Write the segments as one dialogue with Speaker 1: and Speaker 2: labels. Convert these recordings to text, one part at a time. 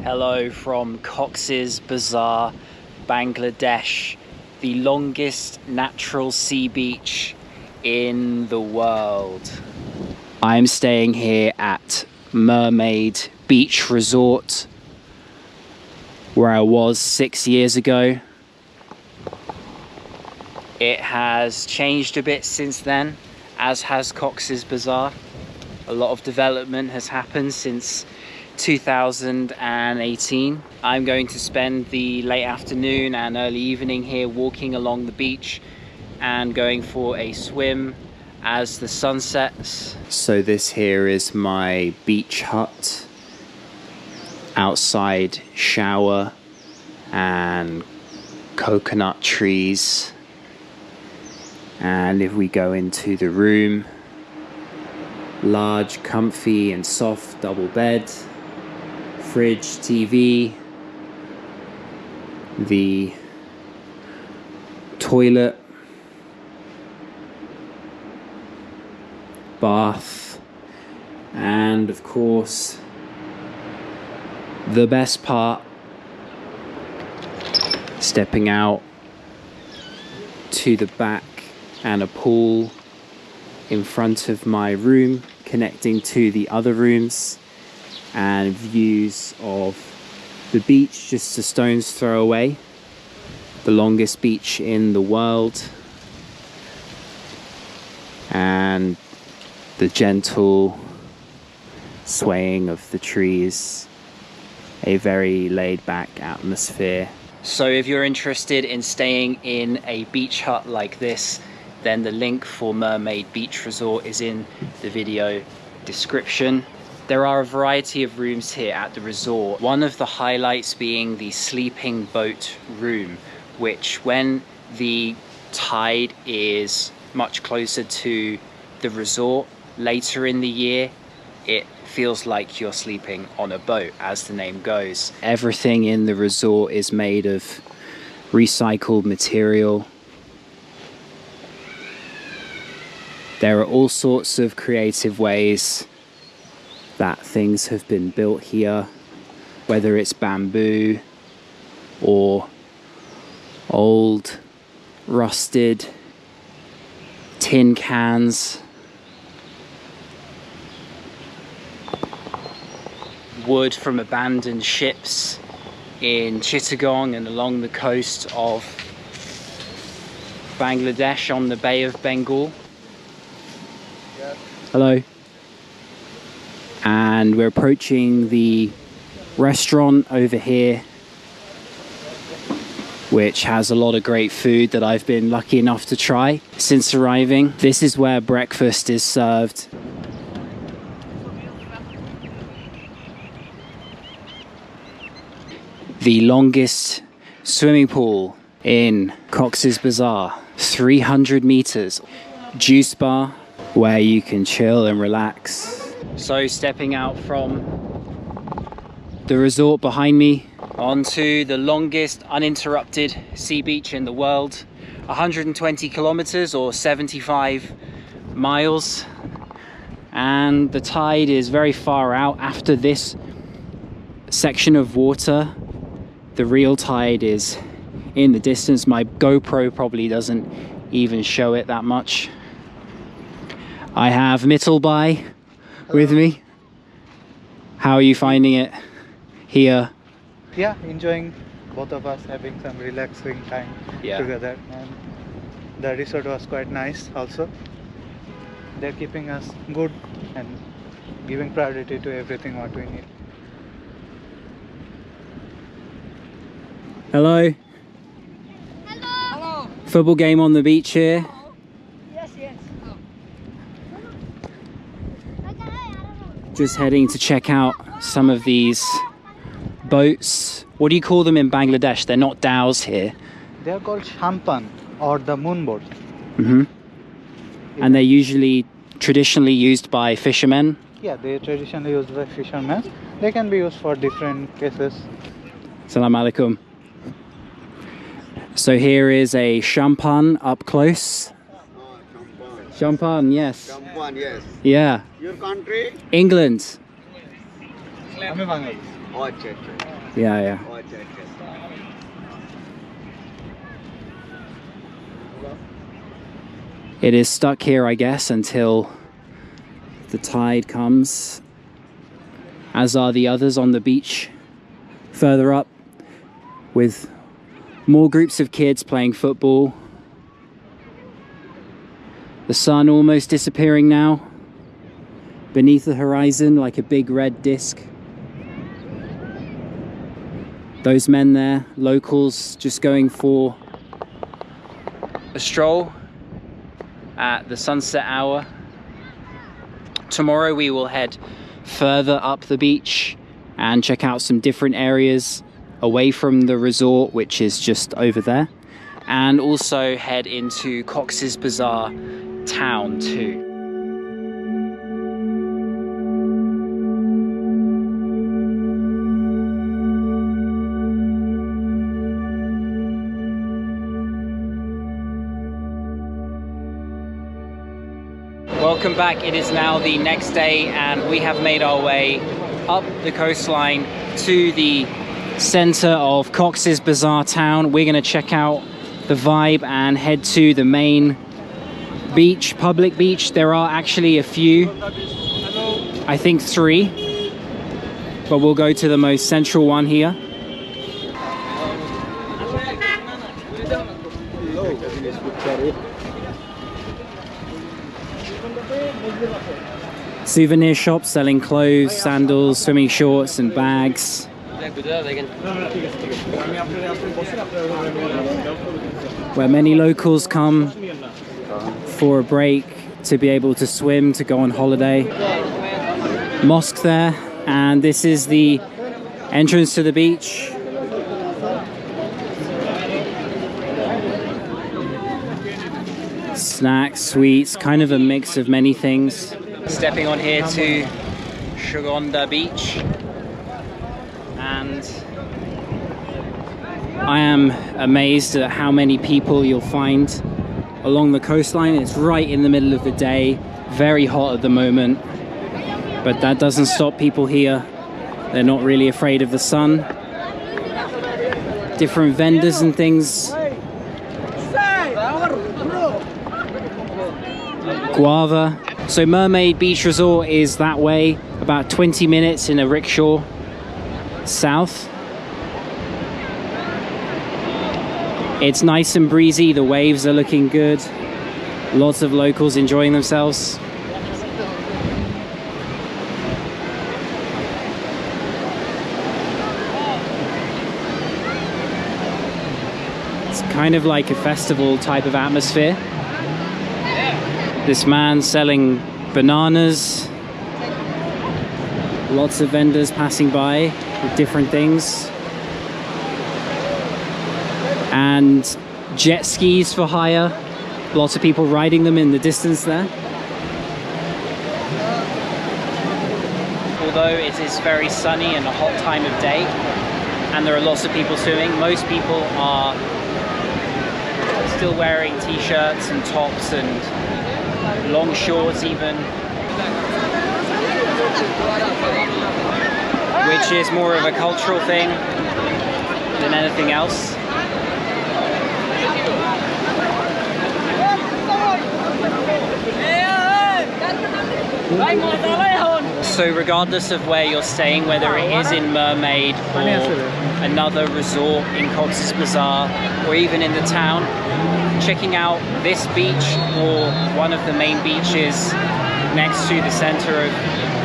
Speaker 1: Hello from Cox's Bazar, Bangladesh, the longest natural sea beach in the world. I'm staying here at Mermaid Beach Resort, where I was 6 years ago. It has changed a bit since then, as has Cox's Bazar. A lot of development has happened since 2018. I'm going to spend the late afternoon and early evening here walking along the beach and going for a swim as the sun sets. So this here is my beach hut. Outside shower and coconut trees. And if we go into the room, large, comfy and soft double bed, fridge, TV, the toilet, bath, and of course the best part, stepping out to the back and a pool in front of my room connecting to the other rooms, and views of the beach just a stone's throw away, the longest beach in the world, and the gentle swaying of the trees, a very laid-back atmosphere. So if you're interested in staying in a beach hut like this, then the link for Mermaid Beach Resort is in the video description. There are a variety of rooms here at the resort. One of the highlights being the sleeping boat room, which when the tide is much closer to the resort later in the year, it feels like you're sleeping on a boat, as the name goes. Everything in the resort is made of recycled material. There are all sorts of creative ways that things have been built here, whether it's bamboo or old rusted tin cans, wood from abandoned ships in Chittagong and along the coast of Bangladesh on the Bay of Bengal. Hello. And we're approaching the restaurant over here, which has a lot of great food that I've been lucky enough to try since arriving. This is where breakfast is served. The longest swimming pool in Cox's Bazar, 300 meters. Juice bar where you can chill and relax. So stepping out from the resort behind me onto the longest uninterrupted sea beach in the world, 120 kilometers or 75 miles. And the tide is very far out. After this section of water, the real tide is in the distance. My GoPro probably doesn't even show it that much. I have Mittelbai with me. How are you finding it here?
Speaker 2: Yeah, enjoying, both of us having some relaxing time together, and the resort was quite nice also. They're keeping us good and giving priority to everything what we need.
Speaker 1: Hello.
Speaker 3: Hello.
Speaker 1: Football game on the beach here.
Speaker 3: Yes.
Speaker 1: Just heading to check out some of these boats. What do you call them in Bangladesh? They're not dhows here.
Speaker 2: They are called sampan or the moon boats.
Speaker 1: And they're usually traditionally used by fishermen.
Speaker 2: Yeah, they traditionally used by fishermen. They can be used for different cases.
Speaker 1: Salam alaikum. So here is a champagne up close. Champagne, yes.
Speaker 4: Champagne, yes.
Speaker 1: Yeah.
Speaker 4: Your country?
Speaker 1: England. Yeah, yeah. It is stuck here, I guess, until the tide comes, as are the others on the beach further up, with more groups of kids playing football. The sun almost disappearing now, beneath the horizon like a big red disc. Those men there, locals, just going for a stroll at the sunset hour. Tomorrow we will head further up the beach and check out some different areas away from the resort, which is just over there, and also head into Cox's Bazar town too. Welcome back. It is now the next day and we have made our way up the coastline to the center of Cox's Bazar town. We're going to check out the vibe and head to the main beach, public beach. There are actually a few, I think 3, but we'll go to the most central one here. Souvenir shops selling clothes, sandals, swimming shorts and bags. Where many locals come for a break, to be able to swim, to go on holiday. Mosque there, and this is the entrance to the beach. Snacks, sweets, kind of a mix of many things. Stepping on here to Shogonda Beach, and I am amazed at how many people you'll find along the coastline. It's right in the middle of the day, very hot at the moment, but that doesn't stop people here. They're not really afraid of the sun. Different vendors and things. Guava. So Mermaid Beach Resort is that way, about 20 minutes in a rickshaw south. It's nice and breezy, the waves are looking good. Lots of locals enjoying themselves. It's kind of like a festival type of atmosphere. This man selling bananas. Lots of vendors passing by with different things. And jet skis for hire. Lots of people riding them in the distance there. Although it is very sunny and a hot time of day, and there are lots of people swimming, most people are still wearing t-shirts and tops and long shorts even, which is more of a cultural thing than anything else. So regardless of where you're staying, whether it is in Mermaid or another resort in Cox's Bazar or even in the town, checking out this beach or one of the main beaches next to the center of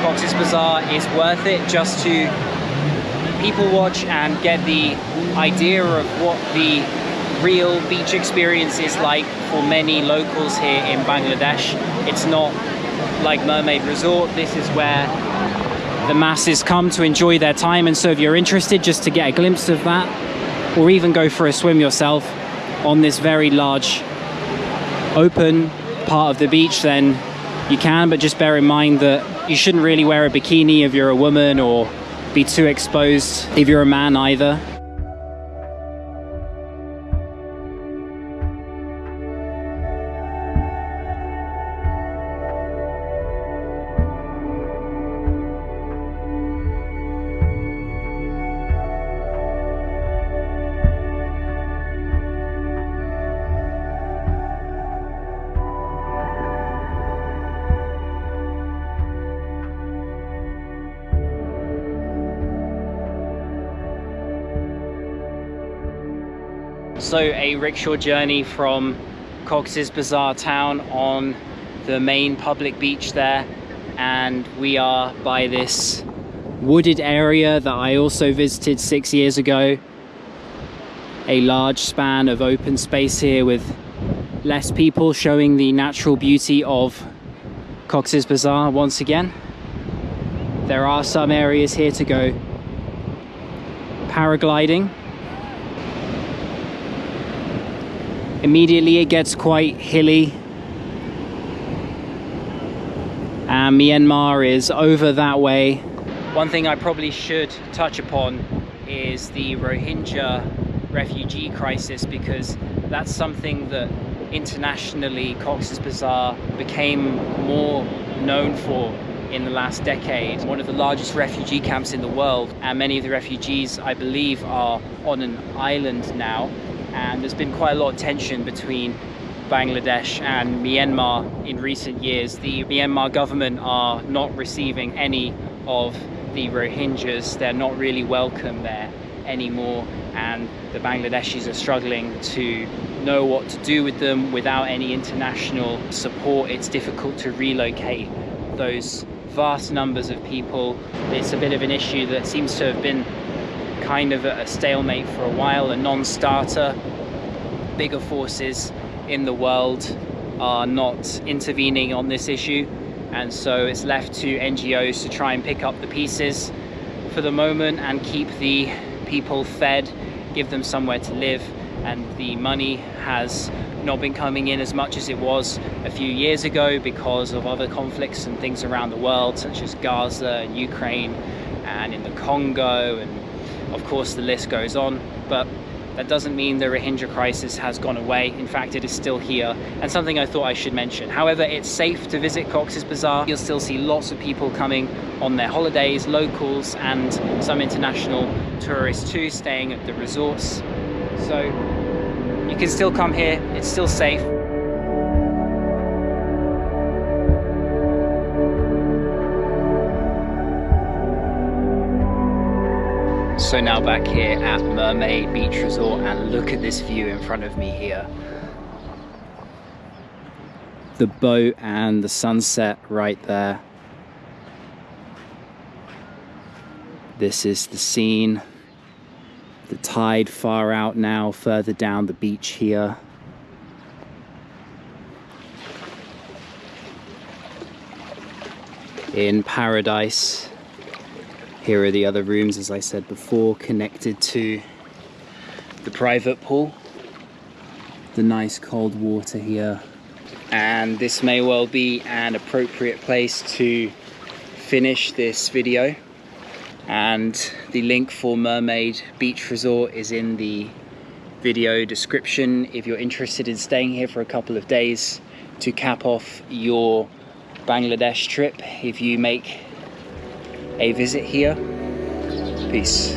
Speaker 1: Cox's Bazar is worth it, just to people watch and get the idea of what the real beach experience is like for many locals here in Bangladesh. It's not like Mermaid Resort. This is where the masses come to enjoy their time, and so if you're interested just to get a glimpse of that, or even go for a swim yourself on this very large open part of the beach, then you can, but just bear in mind that you shouldn't really wear a bikini if you're a woman, or be too exposed if you're a man either. So a rickshaw journey from Cox's Bazar town on the main public beach there, and we are by this wooded area that I also visited 6 years ago. A large span of open space here with less people, showing the natural beauty of Cox's Bazar once again. There are some areas here to go paragliding. Immediately it gets quite hilly, and Myanmar is over that way. One thing I probably should touch upon is the Rohingya refugee crisis, because that's something that internationally Cox's Bazar became more known for in the last decade. One of the largest refugee camps in the world, and many of the refugees, I believe, are on an island now, and there's been quite a lot of tension between Bangladesh and Myanmar in recent years. The Myanmar government are not receiving any of the Rohingyas. They're not really welcome there anymore, and the Bangladeshis are struggling to know what to do with them without any international support. It's difficult to relocate those vast numbers of people. It's a bit of an issue that seems to have been kind of a stalemate for a while, a non-starter. Bigger forces in the world are not intervening on this issue, and so it's left to NGOs to try and pick up the pieces for the moment and keep the people fed, give them somewhere to live. And the money has not been coming in as much as it was a few years ago because of other conflicts and things around the world, such as Gaza and Ukraine and in the Congo, and of course the list goes on. But that doesn't mean the Rohingya crisis has gone away. In fact, it is still here, and something I thought I should mention. However, it's safe to visit Cox's Bazar. You'll still see lots of people coming on their holidays, locals and some international tourists too, staying at the resorts. So you can still come here, it's still safe. So now back here at Mermaid Beach Resort, and look at this view in front of me here. The boat and the sunset right there. This is the scene. The tide far out now, further down the beach here. In paradise. Here are the other rooms, as I said before, connected to the private pool. The nice cold water here. And this may well be an appropriate place to finish this video. And the link for Mermaid Beach Resort is in the video description if you're interested in staying here for a couple of days to cap off your Bangladesh trip if you make a visit here. Peace.